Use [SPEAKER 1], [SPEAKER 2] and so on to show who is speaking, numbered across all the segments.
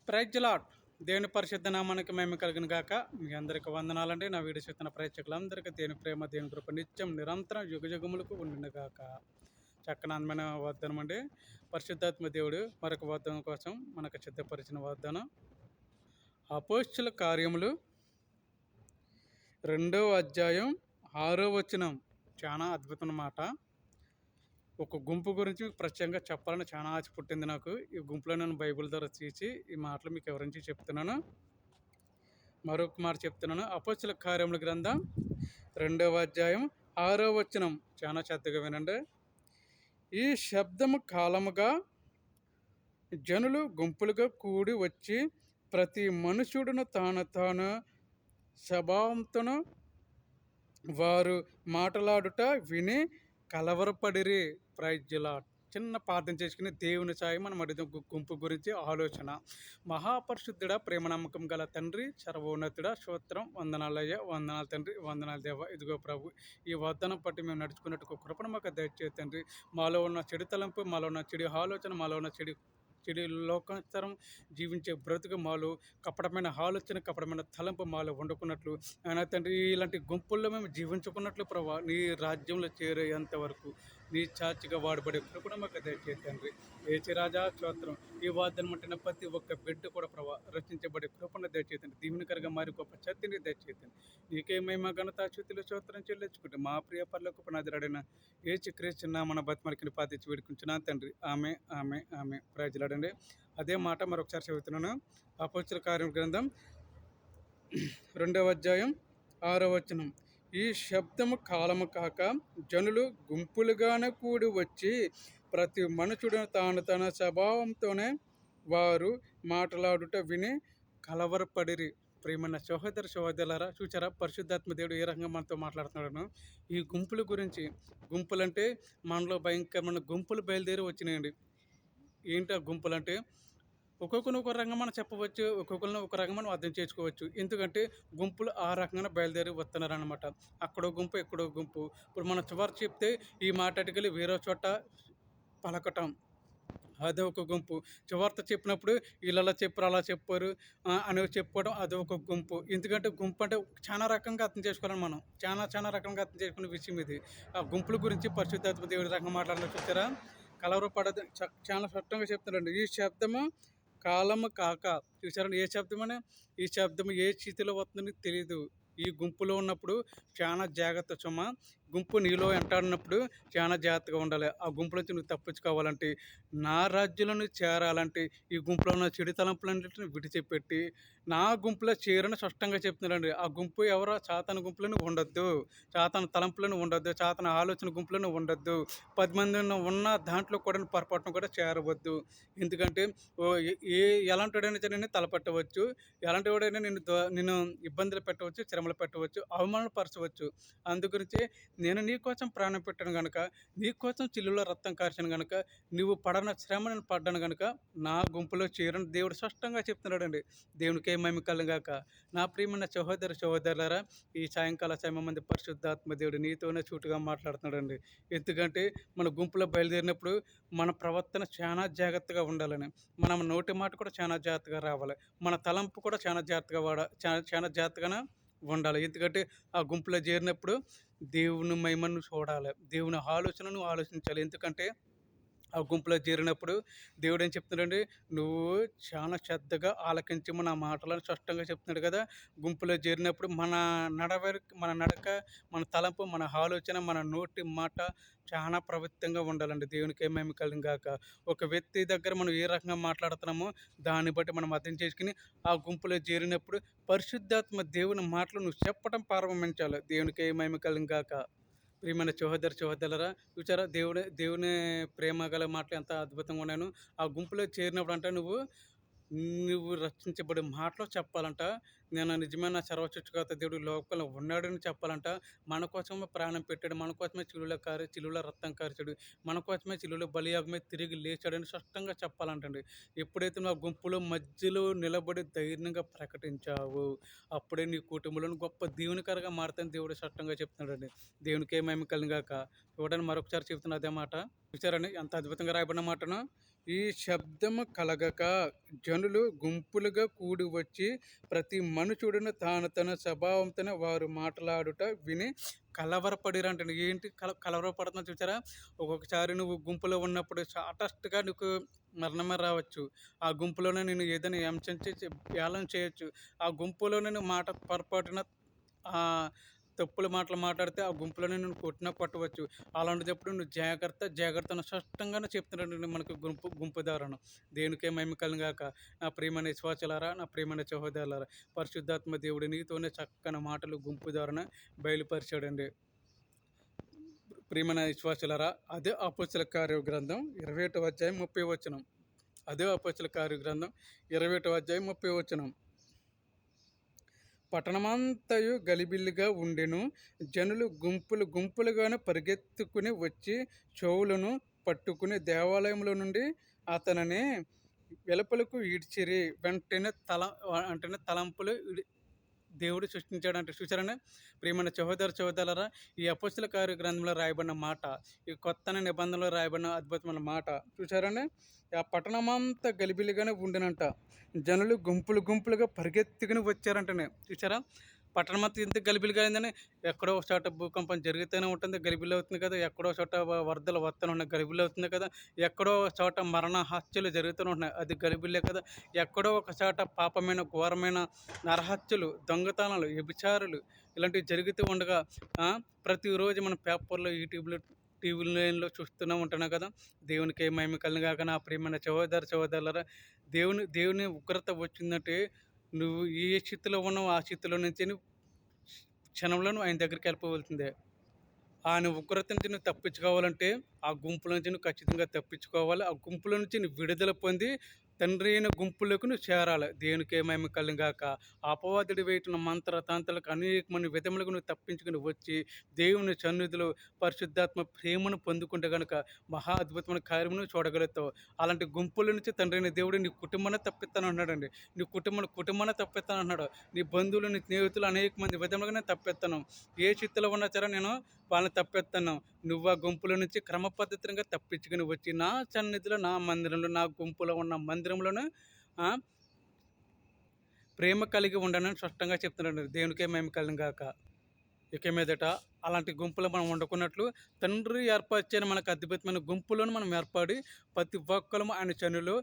[SPEAKER 1] Praise lot దేవుని పరిశుద్ధ నామానికి మేము కలిగిన గాక. మీ అందరికి వందనాలండి. నా వీడియో చూస్తున్న ప్రేక్షకులందరికీ దేవుని ప్రేమ, దేవుని కృప నిత్యం నిరంతరం యుగయుగములకు ఉండును గాక. చక్కని అందమైన వాగ్దానం అండి. పరిశుద్ధాత్మ దేవుడు మరొక వాగ్దానం కోసం మనకు సిద్ధపరిచిన వాగ్దానం అపోస్తుల కార్యములు 2వ అధ్యాయం 6వ వచనం. చాలా అద్భుతమైన మాట. ఒక గుంపు గురించి మీకు ప్రత్యేకంగా చెప్పాలని చాలా ఆశ పుట్టింది నాకు. ఈ గుంపులో నేను బైబిల్ ద్వారా తీసి ఈ మాటలు మీకు వివరించి చెప్తున్నాను. మరొక మాట చెప్తున్నాను. అపోస్తుల కార్యముల గ్రంథం 2వ అధ్యాయం 6వ వచనం. చాలా శ్రద్ధగా వినండి. ఈ శబ్దము కాలముగా జనులు గుంపులుగా కూడి వచ్చి ప్రతి మనుషుడును తాను స్వభావంతోను వారు మాట్లాడుట విని కలవరపడిరి. Praise lord. చిన్న ప్రార్థన చేసుకుని దేవుని సాయం మనం అడిగిన గుంపు గురించి ఆలోచన. మహాపరిశుద్ధుడ, ప్రేమ నమ్మకం గల తండ్రి, సర్వోన్నతుడ, స్తోత్రం, వందనాలయ్య, వందనాలు తండ్రి, వందనాలు దేవ. ఇదిగో ప్రభు, ఈ వాగ్దానం పట్టి మేము నడుచుకున్నట్టు కృపను మాకు దయచేయండి తండ్రి. మాలో ఉన్న చెడు తలంపు, మాలో ఉన్న చెడు ఆలోచన, మాలో ఉన్న చెడు లోకాంతరం జీవించే బ్రతుకు మాలో కపటమైన ఆలోచన, కపటమైన తలంపు మాలో వండుకున్నట్లు అయినా తండ్రి, ఇలాంటి గుంపుల్లో మేము జీవించుకున్నట్లు ప్రభా, నీ రాజ్యంలో చేరేంత వరకు నీ చాచిగా వాడబడే కృపను మాకు దయచేయండి తండ్రి. ఏచి రాజా స్తోత్రం. ఈ వాగ్దానం అంటున్న ప్రతి ఒక్క బిడ్డ కూడా ప్రభా రచించబడే కృపను దయచేయండి. దీవెనకరంగా మారి గొప్ప శక్తిని దయచేయండి. నీకే మేము ఘనత స్తుతులు స్తోత్రం చెల్లించుకుంటే మా ప్రియ పరలోకపు పునాదిరాడైన యేసు క్రీస్తు నామమున బతిమాలికి ప్రార్థించి వేడుకుంటున్నాను తండ్రి. ఆమె ఆమె ఆమె. ప్రజలాడండి. అదే మాట మరొకసారి చదువుతున్నాను. అపోస్తుల కార్యం గ్రంథం 2వ అధ్యాయం 6వ వచనం. ఈ శబ్దము కాలము కాక జనులు గుంపులుగానే కూడి వచ్చి ప్రతి మనుషుడు తన స్వభావంతోనే వారు మాట్లాడుట విని కలవరపడిరి. ప్రియమైన సహోదరులారా, చూచారా పరిశుద్ధాత్మ దేవుడు ఏ రకంగా మనతో మాట్లాడుతున్నాడను. ఈ గుంపుల గురించి. గుంపులంటే మనలో భయంకరమైన గుంపులు బయలుదేరి వచ్చినాయండి. ఏంటి ఆ గుంపులు అంటే, ఒక్కొక్కరిని ఒక రకంగా మనం చెప్పవచ్చు, ఒక్కొక్కరిని ఒక రకంగా మనం అర్థం చేసుకోవచ్చు. ఎందుకంటే గుంపులు ఆ రకంగా బయలుదేరి వస్తున్నారనమాట. అక్కడో గుంపు, ఎక్కడో గుంపు. ఇప్పుడు మనం చివరి చెప్తే ఈ మాటటికెళ్ళి వేరే చోట పలకటం, అదే ఒక గుంపు. చివరితో చెప్పినప్పుడు వీళ్ళలా చెప్పారు, అలా చెప్పారు అని చెప్పుకోవడం, అది ఒక గుంపు. ఎందుకంటే గుంపు అంటే చాలా రకంగా అర్థం చేసుకోవాలని మనం చాలా రకంగా అర్థం చేసుకునే విషయం ఇది. ఆ గుంపుల గురించి పరిశుద్ధాత్మ దేవుడి రకంగా మాట్లాడిన చూసారా. కలవరపడదు చాలా స్పష్టంగా చెప్తున్నారండి. ఈ శబ్దము కాలము కాక. చూసారండి ఏ శబ్దం అని. ఈ శబ్దము ఏ స్థితిలో వస్తుందని తెలియదు. ఈ గుంపులో ఉన్నప్పుడు చాలా జాగ్రత్త సుమా. గుంపు నీలో వెంటాడినప్పుడు చాలా జాగ్రత్తగా ఉండాలి. ఆ గుంపు నుంచి నువ్వు తప్పించుకోవాలంటే, నా రాజ్యంలో చేరాలంటే ఈ గుంపులో ఉన్న చెడు తలంపులన్నింటిని విడిచిపెట్టి నా గుంపులో చేరని స్పష్టంగా చెప్తున్నారండి. ఆ గుంపు ఎవరో సాతాను గుంపులను ఉండొద్దు, సాతాను తలంపులను ఉండొద్దు, సాతాను ఆలోచన గుంపులను ఉండొద్దు. 10 మంది ఉన్న దాంట్లో కూడా పొరపాటును కూడా చేరవద్దు. ఎందుకంటే ఎలాంటి వాడైనా సరే నేను తలపెట్టవచ్చు, ఎలాంటి వాడైనా నిన్ను ఇబ్బందులు పెట్టవచ్చు, శ్రమలు పెట్టవచ్చు, అవమానపరచవచ్చు. అందుగురించి నేను నీ కోసం ప్రాణం పెట్టాను కనుక, నీ కోసం చిల్లులో రక్తం కార్చాను కనుక, నువ్వు పడన శ్రమ నేను పడ్డాను కనుక నా గుంపులో చేరని దేవుడు స్పష్టంగా చెప్తున్నాడండి. దేవునికే మహిమ కలుగాక. నా ప్రియమైన సహోదరులారా, ఈ సాయంకాల సమయం మంది పరిశుద్ధాత్మ దేవుడు నీతోనే చూటుగా మాట్లాడుతున్నాడండి. ఎందుకంటే మన గుంపులో బయలుదేరినప్పుడు మన ప్రవర్తన చాలా జాగ్రత్తగా ఉండాలని, మనం నోటి మాట కూడా చాలా జాగ్రత్తగా రావాలి, మన తలంపు కూడా చాలా జాగ్రత్తగా చాలా జాగ్రత్తగానే ఉండాలి. ఎందుకంటే ఆ గుంపులో చేరినప్పుడు దేవుని మహిమను చూడాలి, దేవుని ఆలోచనను ఆలోచించాలి. ఎందుకంటే ఆ గుంపులో చేరినప్పుడు దేవుడు ఏం చెప్తున్నాడండి, నువ్వు చాలా శ్రద్ధగా ఆలకించము నా మాటలను స్పష్టంగా చెప్తున్నాడు కదా. గుంపులో చేరినప్పుడు మన నడక, మన తలంపు, మన ఆలోచన, మన నోటి మాట చాలా పవిత్రంగా ఉండాలండి. దేవునికి ఏమేమి కలిగాక. ఒక వ్యక్తి దగ్గర మనం ఏ రకంగా మాట్లాడుతున్నామో దాన్ని బట్టి మనం అర్థం చేసుకుని ఆ గుంపులో చేరినప్పుడు పరిశుద్ధాత్మ దేవుని మాటలు నువ్వు చెప్పడం ప్రారంభించాలి. దేవునికి ఏమేమి కలిగాక. ప్రియమైన సహోదరులారా, చూసారా దేవుని ప్రేమ గల మాటలు ఎంత అద్భుతంగా ఉన్నాను. ఆ గుంపులో చేరినప్పుడు అంటే నువ్వు రక్షించబడే మాటలు చెప్పాలంట. నేను నిజమైన సర్వసృష్టికర్త దేవుడు లోకంలో ఉన్నాడని చెప్పాలంట. మన కోసమే ప్రాణం పెట్టాడు, మన కోసమే చిలువలో రక్తం కార్చాడు, మన కోసమే చిలువలో బలియాగమే తిరిగి లేచాడని స్పష్టంగా చెప్పాలంటండి. ఎప్పుడైతే నువ్వు ఆ గుంపులో మధ్యలో నిలబడి ధైర్యంగా ప్రకటించావు, అప్పుడే నీ కుటుంబంలో గొప్ప దీవెనకరంగా మారుతాయని దేవుడు స్పష్టంగా చెప్తున్నాడండి. దేవునికి ఏమేమి కలిగాక. చూడండి, మరొకసారి చెప్తున్నా అదే మాట. చూసారండి ఎంత అద్భుతంగా రాయబడిన మాటను. ఈ శబ్దము కలగక జనులు గుంపులుగా కూడి వచ్చి ప్రతి మనుషుడును తాను తన స్వభావంతోనే వారు మాట్లాడుట విని కలవరపడిరంట. ఏంటి కలవరపడుతున్నా చూసారా? ఒక్కొక్కసారి నువ్వు గుంపులో ఉన్నప్పుడు షార్టెస్ట్గా నీకు మరణమే రావచ్చు. ఆ గుంపులోనే నేను ఏదైనా ఏళన చేయొచ్చు. ఆ గుంపులోనే నువ్వు మాట పొరపాటున తప్పుల మాటలు మాట్లాడితే ఆ గుంపులోనే నేను కొట్టినా కొట్టవచ్చు. అలాంటిదప్పుడు నువ్వు జాగ్రత్తను స్పష్టంగానే చెప్తున్నాడు మనకు గుంపు దారును. దేవునికే మహిమ కలుగాక. నా ప్రియమైన విశ్వాసులారా, నా ప్రియమైన సహోదరులారా, పరిశుద్ధాత్మ దేవుడి నీతోనే చక్కని మాటలు గుంపు దారున బయలుపరిచాడండి. ప్రియమైన విశ్వాసులారా, అదే అపోస్తల కార్య గ్రంథం 21వ అధ్యాయం 30వ వచనం. అదే అపోస్తల కార్య గ్రంథం 21వ అధ్యాయం 30వ వచనం. పట్టణమంతయు గలిబిలిగా ఉండెను. జనులు గుంపులుగాను పరిగెత్తుకుని వచ్చి చెవులను పట్టుకుని దేవాలయంలో నుండి అతనిని వెలుపలకు ఈడ్చిరి. వెంటనే తలంపులు దేవుడు సృష్టించాడంటే చూసారండి. ప్రియమైన సహోదరులారా, ఈ అపోస్తల కార్య గ్రంథంలో రాయబడిన మాట, ఈ కొత్త నిబంధనలో రాయబడిన అద్భుతమైన మాట చూసారండి. ఆ పట్టణమంతా గలిబిలిగానే ఉండినంట. జనులు గుంపులుగా పరిగెత్తుకుని వచ్చారంటనే. చూసారా? పట్టణం అంతా ఇంత గలిబిలిగా అయిందని. ఎక్కడో ఒక చోట భూకంపం జరుగుతూనే ఉంటుంది, గలిబిలి అవుతుంది కదా. ఎక్కడో చోట వరదలు వస్తూనే ఉన్నాయి, గలిబిలి అవుతుంది కదా. ఎక్కడో ఒక చోట మరణ హత్యలు జరుగుతూనే ఉన్నాయి, అది గలిబిలే కదా. ఎక్కడో ఒక చోట పాపమైన ఘోరమైన నరహత్యలు, దొంగతనాలు, వ్యభిచారులు ఇలాంటివి జరుగుతూ ఉండగా ప్రతిరోజు మన పేపర్లో, యూట్యూబ్లో, టీవీలో చూస్తూనే ఉంటున్నాం కదా. దేవునికి మహిమ కలుగుగాక. నా ప్రియమైన సహోదరులారా, దేవుని ఉగ్రత వచ్చిందంటే నువ్వు ఏ స్థితిలో ఉన్నావు ఆ స్థితిలో నుంచి క్షణంలో నువ్వు ఆయన దగ్గరికి వెళ్ళిపోవలసిందే. ఆయన ఉగ్రత నుంచి నువ్వు తప్పించుకోవాలంటే ఆ గుంపుల నుంచి నువ్వు ఖచ్చితంగా తప్పించుకోవాలి. ఆ గుంపుల నుంచి నువ్వు విడుదల పొంది తండ్రి అయిన గుంపులకు నువ్వు చేరాలి. దేవునికే మహిమ కలుగాక. అపవాదుడు వేయుచున్న మంత్రతంత్రాలకు అనేకమైన విధములకు నువ్వు తప్పించుకుని వచ్చి దేవుని సన్నిధిలో పరిశుద్ధాత్మ ప్రేమను పొందుకుంటే కనుక మహా అద్భుతమైన కార్యమును చూడగలుగుతావు. అలాంటి గుంపుల నుంచి తండ్రి అయిన దేవుడు నీ కుటుంబాన్ని తప్పిస్తాను అన్నాడండి. నీ కుటుంబాన్ని తప్పిస్తాను అన్నాడు. నీ బంధువులు, నీ స్నేహితులు అనేక మంది విధములుగా నేను తప్పిస్తాను. ఏ స్థితిలో ఉన్నా సరే నేను వాళ్ళని తప్పిస్తాను. నువ్వు ఆ గుంపుల నుంచి క్రమ పద్ధతిగా తప్పించుకుని వచ్చి నా సన్నిధిలో, నా మందిరంలో, నా గుంపులో ఉన్న మందిరంలోనే ప్రేమ కలిగి ఉండనని స్పష్టంగా చెప్తున్నాడు. దేవునికే మేము కలుగాక. ఇక మీదట అలాంటి గుంపులో మనం వండుకున్నట్లు తండ్రి ఏర్పరిచిన మనకు అద్భుతమైన గుంపులను మనం ఏర్పడి ప్రతి ఒక్కరము ఆయన చనులు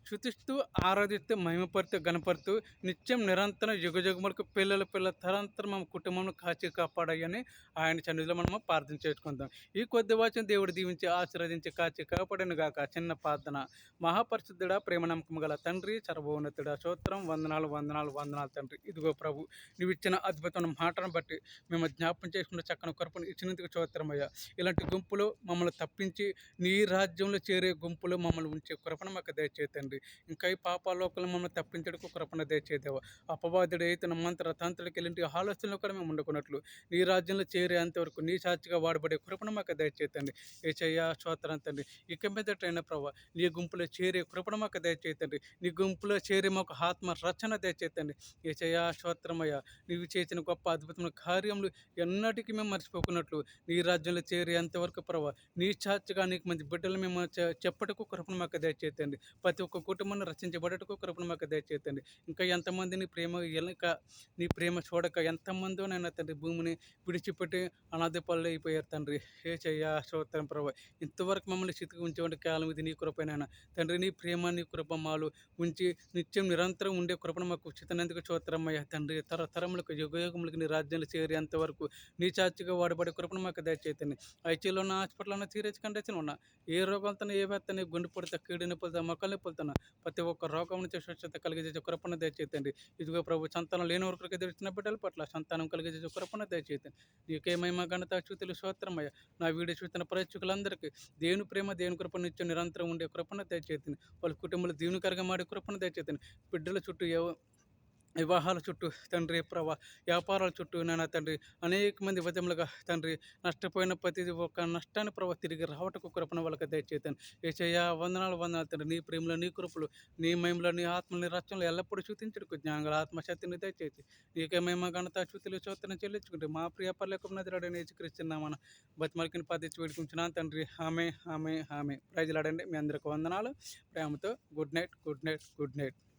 [SPEAKER 1] శుతిస్తూ ఆరాధిస్తూ మహిమపడుతూ గణపడుతూ నిత్యం నిరంతరం యుగములకు పిల్లల తరంతరం మన కుటుంబంలో కాచి కాపాడాయని ఆయన సన్నిధిలో మనము ప్రార్థన చేసుకుందాం. ఈ కొద్ది వాచన దేవుడు దీవించి ఆశీర్వదించి కాచి కాపాడను గాక. చిన్న ప్రార్థన. మహాపరిశుద్ధుడా, ప్రేమ నమ్మకం గల తండ్రి, సర్వోన్నతుడా, స్తోత్రం, వందనాలు తండ్రి. ఇదిగో ప్రభు, నువ్వు ఇచ్చిన అద్భుతమైన మాటను బట్టి మేము జ్ఞాపం చేసుకున్న చక్కని కృపను ఇచ్చినందుకు స్తోత్రమయ్యా. ఇలాంటి గుంపులు మమ్మల్ని తప్పించి నీ రాజ్యంలో చేరే గుంపులు మమ్మల్ని ఉంచే కృపను మాకు దయచేతండి. ఇంకా ఈ పాపాలోకలు మమ్మల్ని తప్పించడానికి కృపణ దయచేదేవా. అపవాదుడు తన మంత్ర తంత్రులకి వెళ్ళి ఆలోచనలు కూడా మేము వండుకున్నట్లు నీ రాజ్యంలో చేరేంతవరకు నీ సాక్షిగా వాడబడే కృపణ మాకు దయచేతండి. యేసయ్యా స్తోత్రం తండ్రి. ఇక మీదటైన ప్రభావ నీ గుంపులో చేరే కృపణ మాకు దయచేతండి. నీ గుంపులో చేరే మాకు ఆత్మ రచన దయచేతండి. యేసయ్యా స్తోత్రమయ్యా. నీవు చేసిన గొప్ప అద్భుతమైన కార్యములు ఎన్నటికీ మేము మర్చిపోకున్నట్లు నీ రాజ్యంలో చేరేంతవరకు ప్రభావ నీ సాక్షిగా అనేక మంది బిడ్డలు మేము చెప్పటకు కృపణ మాకు దయచేతండి. ప్రతి ఒక్క కుటుంబాన్ని రక్షించబడటకు కృపను మాకు దయచేతండి. ఇంకా ఎంతమంది నీ ప్రేమ చూడక ఎంతమందో నైనా తండ్రి భూమిని విడిచిపెట్టి అనాథ పనులు అయిపోయారు తండ్రి. యేసయ్యా స్తోత్రం ప్రభు. ఇంతవరకు మమ్మల్ని స్థితికి ఉంచేవంటి కాలం ఇది నీ కృపైనా తండ్రి. నీ ప్రేమ, నీ కృప మాలు ఉంచి నిత్యం నిరంతరం ఉండే కృపను మాకు ఉచితనందుకు స్తోత్రమయ్యా తండ్రి. తరతరములకు యుగయుగములకు నీ రాజ్యాలు చేరేంతవరకు నీ చాచిగా వాడబడే కృపను మాకు దయచేతండి. ఐసీయూలో ఉన్న, హాస్పిటల్లో ఉన్న, సీరియస్ కండిషన్ ఉన్నా, ఏ రోగాలతో ఏ వ్యక్తిని గుండె పొడితే, కీడు నొప్పులతో, మొక్కలు నొప్పులతో ప్రతి ఒక్క రోగం నుంచి స్వచ్ఛత కలిగజేసే కృపను దయచేతండి. ఇదిగో ప్రభు, సంతానం లేని వరకు ఎదురుచిన బిడ్డల పట్ల సంతానం కలిగజేసే కృపను దయచేతండి. నీకే మహిమ ఘనత స్తుతులు స్తోత్రమయ్య. నా వీడియో చూస్తున్న ప్రేక్షకులందరికీ దేవుని ప్రేమ, దేవుని కృప నిత్యం నిరంతరం ఉండే కృపను దయచేతండి. వాళ్ళ కుటుంబంలో దీవునికరంగా మాడే కృపను దయచేతండి. బిడ్డల చుట్టూ వివాహాల చుట్టూ తండ్రి వ్యాపారాల చుట్టూ నాయన తండ్రి అనేక మంది విధములుగా తండ్రి నష్టపోయిన ప్రతి ఒక్క నష్టాన్ని తిరిగి రావటకు కృపణ వాళ్ళకి దయచేతాను. యేసయ్యా వందనాలు వందనాలు తండ్రి. నీ ప్రేమలో నీ కృపలు నీ మహిమలో నీ ఆత్మ నీ రక్షణలో ఎల్లప్పుడూ చూపించడుకు జ్ఞానంగా ఆత్మశక్తిని దయచేసి నీకే మహిమ ఘనత చ్యుతులు చోతన చెల్లించుకుంటే మా ప్రియ పర్లేకం నదిరాడని యేసుక్రీస్తున్నామన బతిమలికిన పదించి వేడుకుంటున్నాను తండ్రి. ఆమె ఆమె ఆమె ప్రైజ్లాడండి. మీ అందరికి వందనాలు ప్రేమతో. Good night good night good night.